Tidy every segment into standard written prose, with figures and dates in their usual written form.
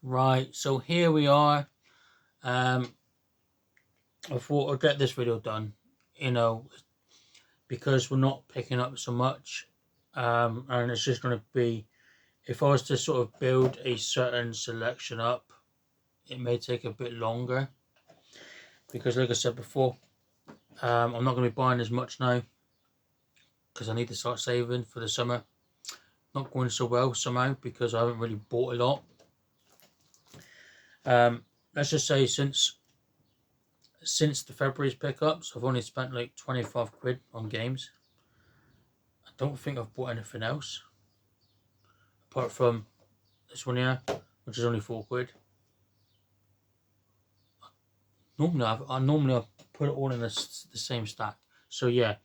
Right, so here we are. I thought I'd get this video done, you know, because we're not picking up so much. And it's just going to be, if I was to sort of build a certain selection up, it may take a bit longer. Because like I said before, I'm not going to be buying as much now, because I need to start saving for the summer. Not going so well somehow, because I haven't really bought a lot. Let's just say since the February's pickups, I've only spent like 25 quid on games. I don't think I've bought anything else apart from this one here, which is only 4 quid. Normally I put it all in the same stack. So yeah,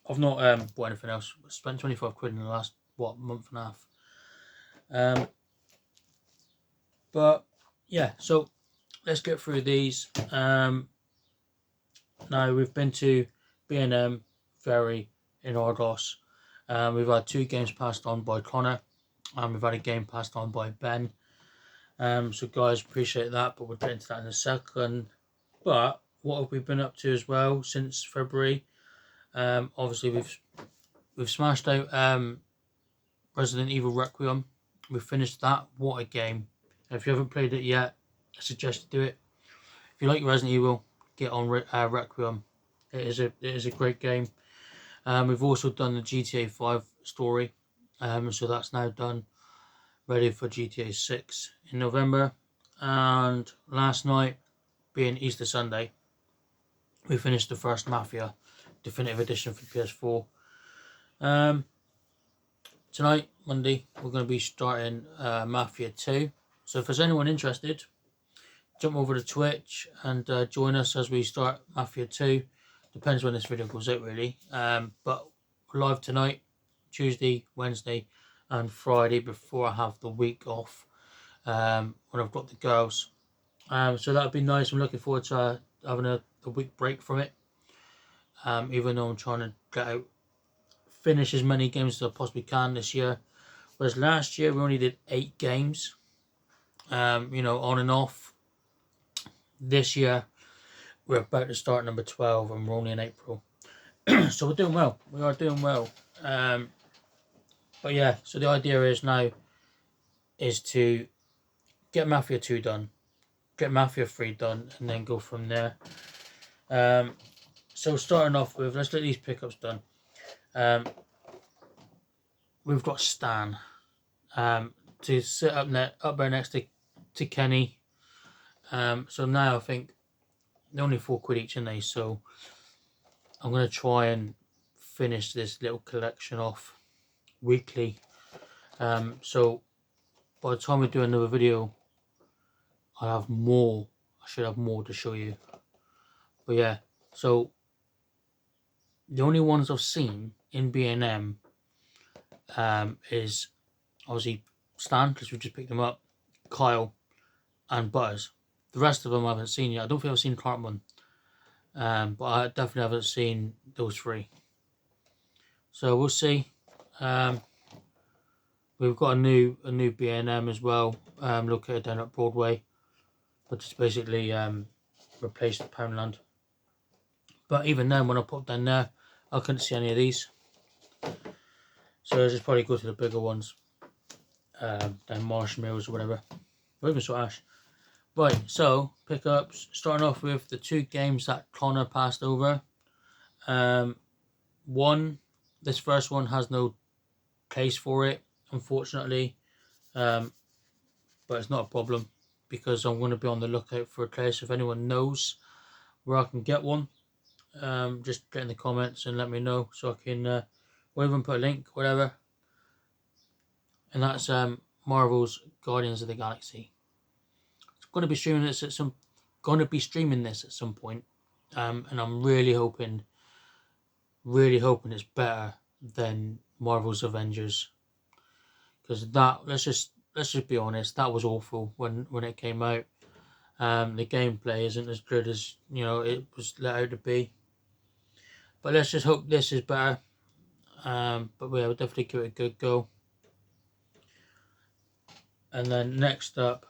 I've not bought anything else. I spent 25 quid in the last month and a half. But yeah, so let's get through these. Now we've been to B&M, Ferry in Argos. We've had 2 games passed on by Connor, and we've had a game passed on by Ben. So guys, appreciate that, but we'll get into that in a second. But what have we been up to as well since February? Obviously we've smashed out Resident Evil Requiem. We've finished that. What a game! If you haven't played it yet, I suggest you do it. If you like Resident Evil, get on Requiem. It is a great game. We've also done the GTA 5 story, so that's now done, ready for GTA 6 in November. And last night, being Easter Sunday, we finished the first Mafia Definitive Edition for PS4. Tonight, Monday, we're going to be starting Mafia 2. So if there's anyone interested, jump over to Twitch and join us as we start Mafia 2. Depends when this video goes out, really. But we're live tonight, Tuesday, Wednesday, and Friday before I have the week off, when I've got the girls. So that'll be nice. I'm looking forward to having a week break from it. Even though I'm trying to finish as many games as I possibly can this year. Whereas last year we only did 8 games, on and off. This year we're about to start number 12 and we're only in April. So we're doing well. We are doing well. But yeah, so the idea is now is to get Mafia 2 done, get Mafia 3 done, and then go from there. So starting off with, let's get these pickups done. We've got Stan to sit up there next to Kenny. So now I think they're only 4 quid each, in they. So I'm going to try and finish this little collection off weekly. So by the time we do another video, I should have more to show you. But yeah, so the only ones I've seen in B&M is obviously Stan, because we just picked them up, Kyle, and Butters. The rest of them I haven't seen yet. I don't think I've seen Cartman, but I definitely haven't seen those 3. So we'll see. We've got a new B&M as well, located down at Broadway, which is basically replaced the Poundland. But even then, when I popped down there, I couldn't see any of these. So I'll just probably go to the bigger ones, down Marsh Mills or whatever. Or even saw Ash. Right, so pickups. Starting off with the 2 games that Connor passed over. This first one has no case for it, unfortunately. But it's not a problem, because I'm going to be on the lookout for a case. If anyone knows where I can get one, just get in the comments and let me know, so I can or even put a link, whatever. And that's Marvel's Guardians of the Galaxy. Going to be streaming this at some point, and I'm really hoping it's better than Marvel's Avengers, because that, let's just be honest, that was awful when it came out. The gameplay isn't as good as it was let out to be, but let's just hope this is better. But we'll definitely give it a good go. And then next up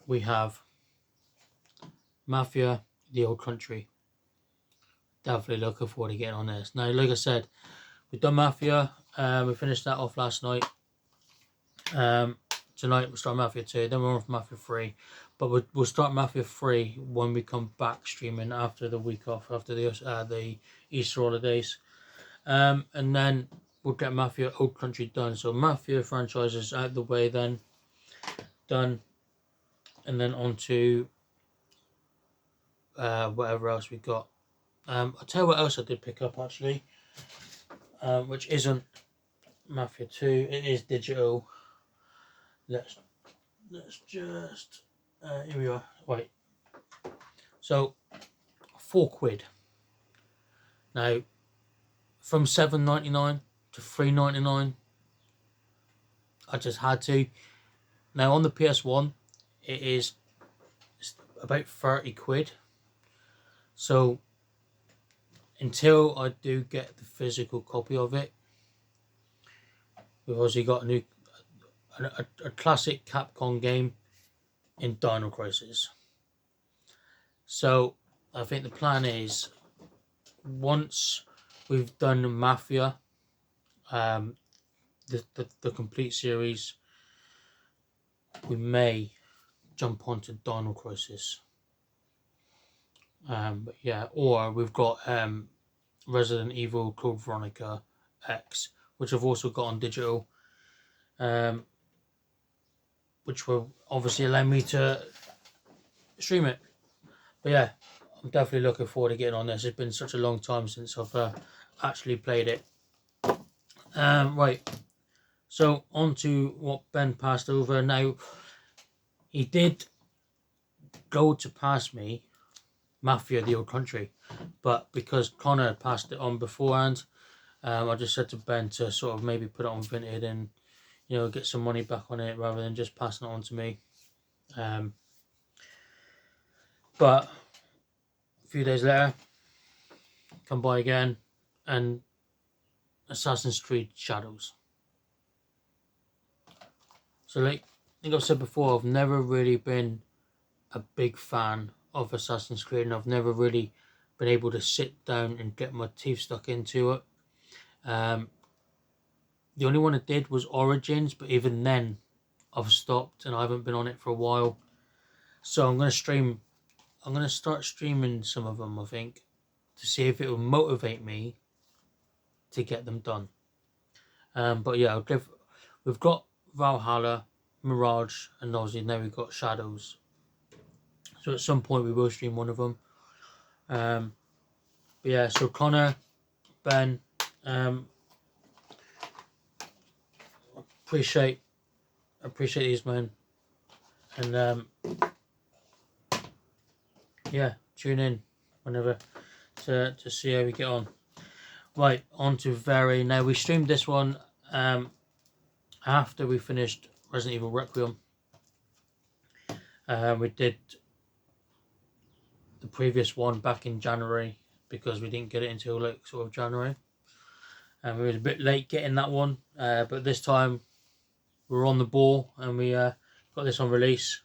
we have Mafia, the Old Country. Definitely looking forward to getting on this. Now, like I said, we've done Mafia. We finished that off last night. Tonight we'll start Mafia 2, then we're on for Mafia 3. But we'll start Mafia 3 when we come back streaming after the week off, after the Easter holidays. And then we'll get Mafia Old Country done. So Mafia franchises out the way then. Done. And then on to whatever else we got. I'll tell you what else I did pick up actually, which isn't Mafia 2. It is digital. Let's just here we are. Right. So £4. Now from $7.99 to $3.99. I just had to. Now on the PS1, it is about £30. So until I do get the physical copy of it, we've obviously got a classic Capcom game in Dino Crisis. So I think the plan is, once we've done Mafia, the complete series, we may jump onto Dino Crisis. But yeah, or we've got Resident Evil Code Veronica X, which I've also got on digital, which will obviously allow me to stream it. But yeah, I'm definitely looking forward to getting on this. It's been such a long time since I've actually played it. Right, so on to what Ben passed over. Now, he did go to pass me Mafia, the Old Country, but because Connor had passed it on beforehand, I just said to Ben to sort of maybe put it on Vinted and, you know, get some money back on it rather than just passing it on to me. But a few days later, come by again, and Assassin's Creed Shadows. So like I think I've said before, I've never really been a big fan of Assassin's Creed, and I've never really been able to sit down and get my teeth stuck into it. The only one I did was Origins, but even then I've stopped and I haven't been on it for a while. So I'm going to start streaming some of them, I think, to see if it will motivate me to get them done. But yeah, we've got Valhalla, Mirage, and obviously now we've got Shadows. So at some point we will stream one of them. But yeah, so Connor, Ben, appreciate these men, and yeah, tune in whenever to see how we get on. Right, on to Very. Now we streamed this one after we finished Resident Evil Requiem. We did the previous one back in January because we didn't get it until like sort of January, and we were a bit late getting that one. But this time we were on the ball and we got this on release,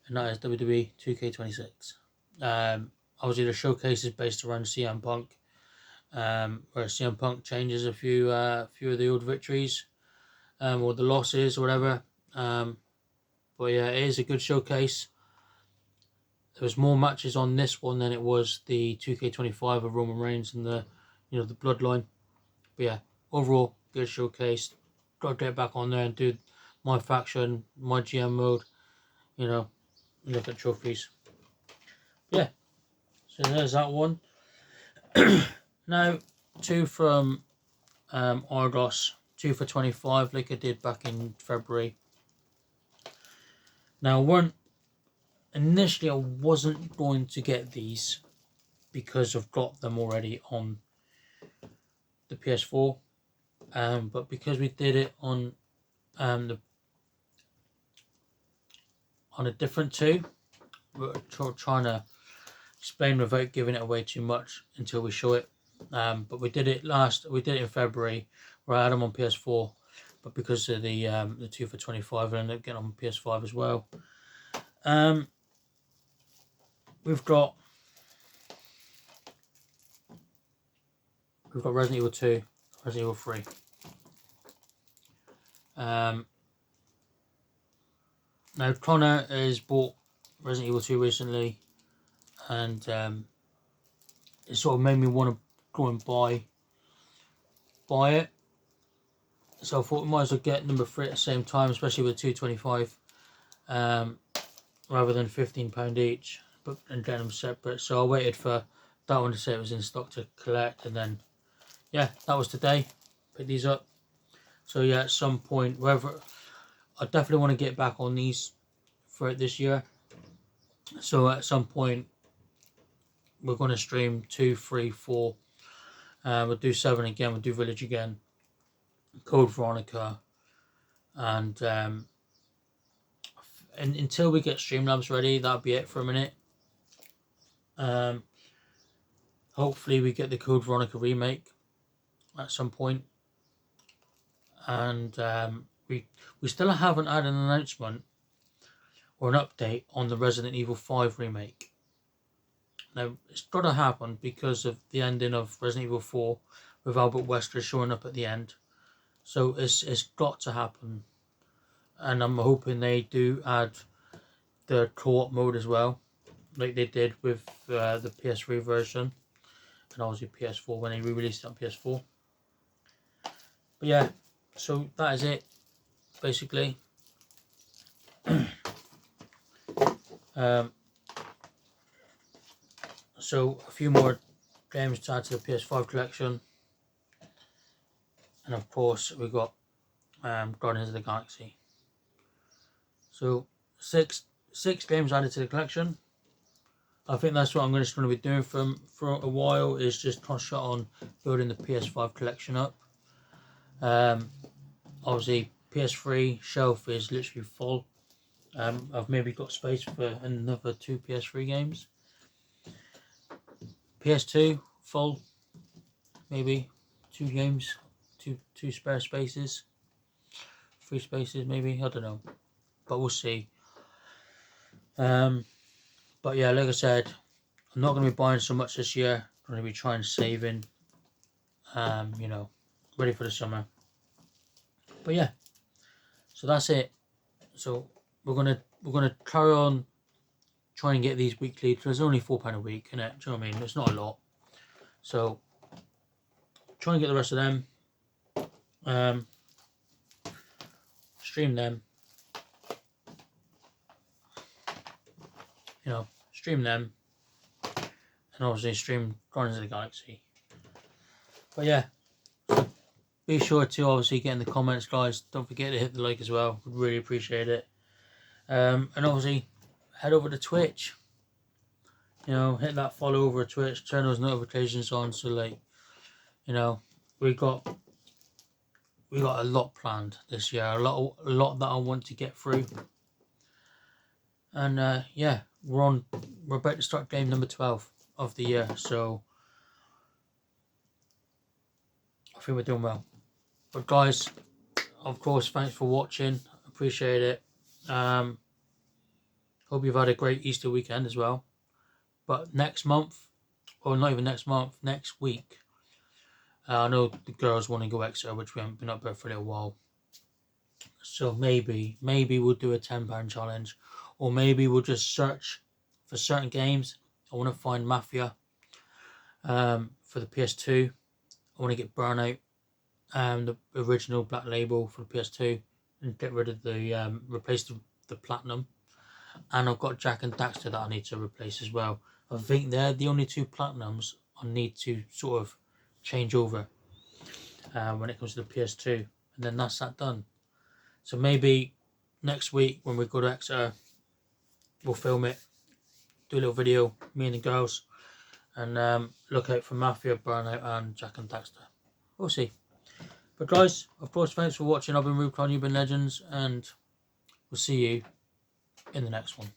and that is WWE 2K26. Obviously the showcase is based around CM Punk, where CM Punk changes a few of the old victories, or the losses or whatever. But yeah, it is a good showcase. There was more matches on this one than it was the 2K25 of Roman Reigns and the Bloodline. But yeah, overall good showcase. Got to get back on there and do my faction, my GM mode, you know, look at trophies. Yeah, so there's that one. Now, 2 from Argos, 2 for 25, like I did back in February. Now, initially I wasn't going to get these because I've got them already on the PS4, but because we did it on a different 2, we're trying to explain without giving it away too much until we show it. But we did it in February, where I had them on PS4, but because of the 2 for $25, I ended up getting on PS5 as well. We've got Resident Evil 2, Resident Evil 3. Now Connor has bought Resident Evil 2 recently, and it sort of made me want to go and buy it. So I thought we might as well get number 3 at the same time, especially with $2.25, rather than £15 each, but and get them separate. So I waited for that one to say it was in stock to collect, and then yeah, that was today. Pick these up. So yeah, at some point, wherever, I definitely want to get back on these for it this year. So at some point, we're going to stream 2, 3, 4. We'll do 7 again. We'll do Village again. Code Veronica, and until we get Streamlabs ready, that'll be it for a minute. Hopefully we get the Code Veronica remake at some point, and we still haven't had an announcement or an update on the Resident Evil 5 remake. Now it's got to happen because of the ending of Resident Evil 4 with Albert Wesker showing up at the end. So it's got to happen, and I'm hoping they do add the co-op mode as well, like they did with the PS3 version, and obviously PS4 when they re-released it on PS4. But yeah, so that is it, basically. So a few more games to add to the PS5 collection. And of course, we got Guardians of the Galaxy. So six games added to the collection. I think that's what I'm just going to be doing for a while. Is just concentrate on building the PS5 collection up. Obviously, PS3 shelf is literally full. I've maybe got space for another 2 PS3 games. PS2 full, maybe 2 games. Two spare spaces, 3 spaces maybe, I don't know, but we'll see. But yeah, like I said, I'm not going to be buying so much this year. I'm going to be trying saving, you know, ready for the summer. But yeah, so that's it. So we're gonna carry on trying to get these weekly. There's only £4 a week, innit? Do you know what I mean? It's not a lot. So try and get the rest of them. Stream them, you know, stream them, and obviously stream Guardians of the Galaxy. But yeah, so be sure to obviously get in the comments, guys. Don't forget to hit the like as well. Would really appreciate it. And obviously head over to Twitch. You know, hit that follow over at Twitch. Turn those notifications on, so like, you know, we got a lot planned this year. A lot that I want to get through. And yeah, we're about to start game number 12 of the year, so I think we're doing well. But guys, of course, thanks for watching. Appreciate it. Hope you've had a great Easter weekend as well. But next month, or not even next month, next week, I know the girls want to go Exeter, which we haven't been up there for a little while. So maybe we'll do a £10 challenge, or maybe we'll just search for certain games. I want to find Mafia for the PS2. I want to get Burnout, the original Black Label for the PS2, and get rid of the replace the Platinum. And I've got Jak and Daxter that I need to replace as well. I think they're the only 2 Platinums I need to sort of change over when it comes to the PS2, and then that's that done. So maybe next week when we go to Exeter, we'll film it, do a little video, me and the girls, and look out for Mafia, Burnout and Jak and Daxter. We'll see. But guys, of course, thanks for watching. I've been Rubicon, you've been Legends, and we'll see you in the next one.